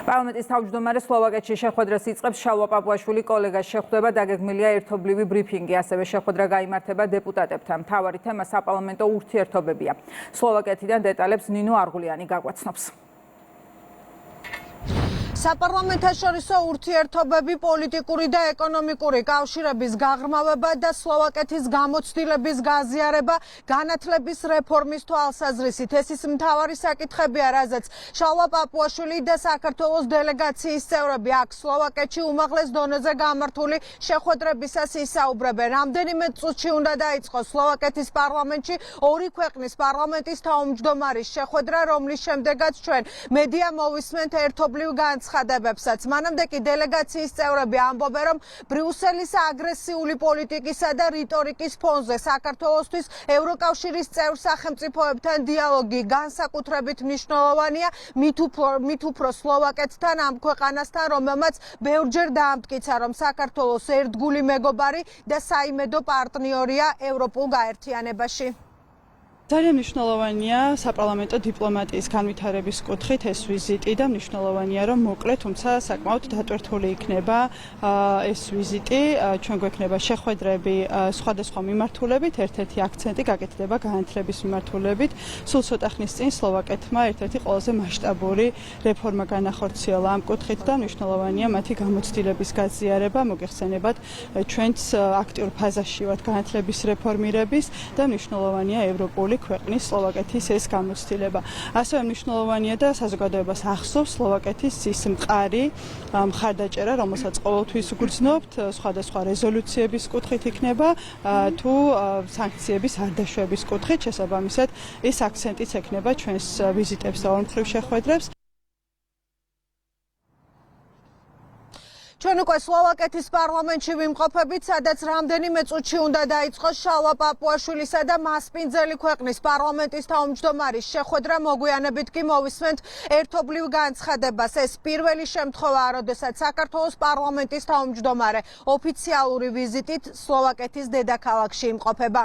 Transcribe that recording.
პარლამენტის თავმჯდომარე სლოვაკეთში შეხვედრას იწყებს შალვა პაპუაშვილი კოლეგას შეხვდება დაგეგმილია ერთობლივი ბრიფინგი, ასევე შეხვედრა გაიმართება დეპუტატებთან. მთავარი თემა საპარლამენტო ურთიერთობებია. სლოვაკეთიდან დეტალებს ნინო არღულიანი გაგვაცნობს. საპარლამენტაშორისო ურთიერთობები, პოლიტიკური და ეკონომიკური კავშირების გაღრმავება და სლოვაკეთის გამოცდილების გაზიარება განათლების რეფორმის თვალსაზრისით. ეს ის მთავარი საკითხებია, რაზეც შალვა პაპუაშვილი და საქართველოს დელეგაციის წევრები აქ სლოვაკეთში უმაღლეს დონეზე გამართული შეხვედრებისას ისაუბრებენ. რამდენიმე წუთში უნდა დაიწყოს სლოვაკეთის პარლამენტში ორი ქვეყნის პარლამენტის თავმჯდომარის შეხვედრა, რომლის შემდეგაც ჩვენ მედია მოვისმენთ ერთობლივ განცხადებებსაც. მანამდე კი დელეგაციის წევრები ამბობენ, რომ ბრიუსელის აგრესიული პოლიტიკისა და რიტორიკის ფონზე საქართველოსთვის ევროკავშირის წევრ სახელმწიფოებთან დიალოგი განსაკუთრებით მნიშვნელოვანია, მით უფრო სლოვაკეთთან, ამ ქვეყანასთან, რომელმაც ბევრჯერ დაამტკიცა, რომ საქართველოს ერთგული მეგობარი და საიმედო პარტნიორია ევროპულ გაერთიანებაში. ძალიან მნიშვნელოვანია საპარლამენტო დიპლომატიის განვითარების კუთხით ეს ვიზიტი და მნიშვნელოვანია რომ მოკლე, თუმცა საკმაოდ დატვირთული იქნება ეს ვიზიტი. ჩვენ გვექნება შეხვედრები სხვადასხვა მიმართულებით, ერთ-ერთი აქცენტი გაკეთდება განათლების მიმართულებით. სულ ცოტა ხნის წინ სლოვაკეთმა ერთ-ერთი ყველაზე მასშტაბური რეფორმა განახორციელა ამ კუთხით და მნიშვნელოვანია მათი გამოცდილების გაზიარება. მოგეხსენებათ, ჩვენც აქტიურ ფაზაში ვართ განათლების რეფორმირების და მნიშვნელოვანია ევროპული ქვეყნის სლოვაკეთის ეს გამოცდილება. ასევე მნიშვნელოვანია და საზოგადოებას ახსოვს სლოვაკეთის ის მყარი მხარდაჭერა, რომელსაც ყოველთვის ვგრძნობთ, სხვადასხვა რეზოლუციების კუთხით იქნება თუ სანქციების არ დაშვების კუთხით. შესაბამისად, ეს აქცენტიც ექნება ჩვენს ვიზიტებს და ორმხრივ შეხვედრებს. ჩვენ უკვე სლოვაკეთის პარლამენტში ვიმყოფებით, სადაც რამდენიმე წუთში უნდა დაიწყოს შალვა პაპუაშვილისა და მასპინძელი ქვეყნის პარლამენტის თავმჯდომარის შეხვედრა. მოგვიანებით კი მოვისმენთ ერთობლივ განცხადებას. ეს პირველი შემთხვევაა, როდესაც საქართველოს პარლამენტის თავმჯდომარე ოფიციალური ვიზიტით სლოვაკეთის დედაქალაქში იმყოფება.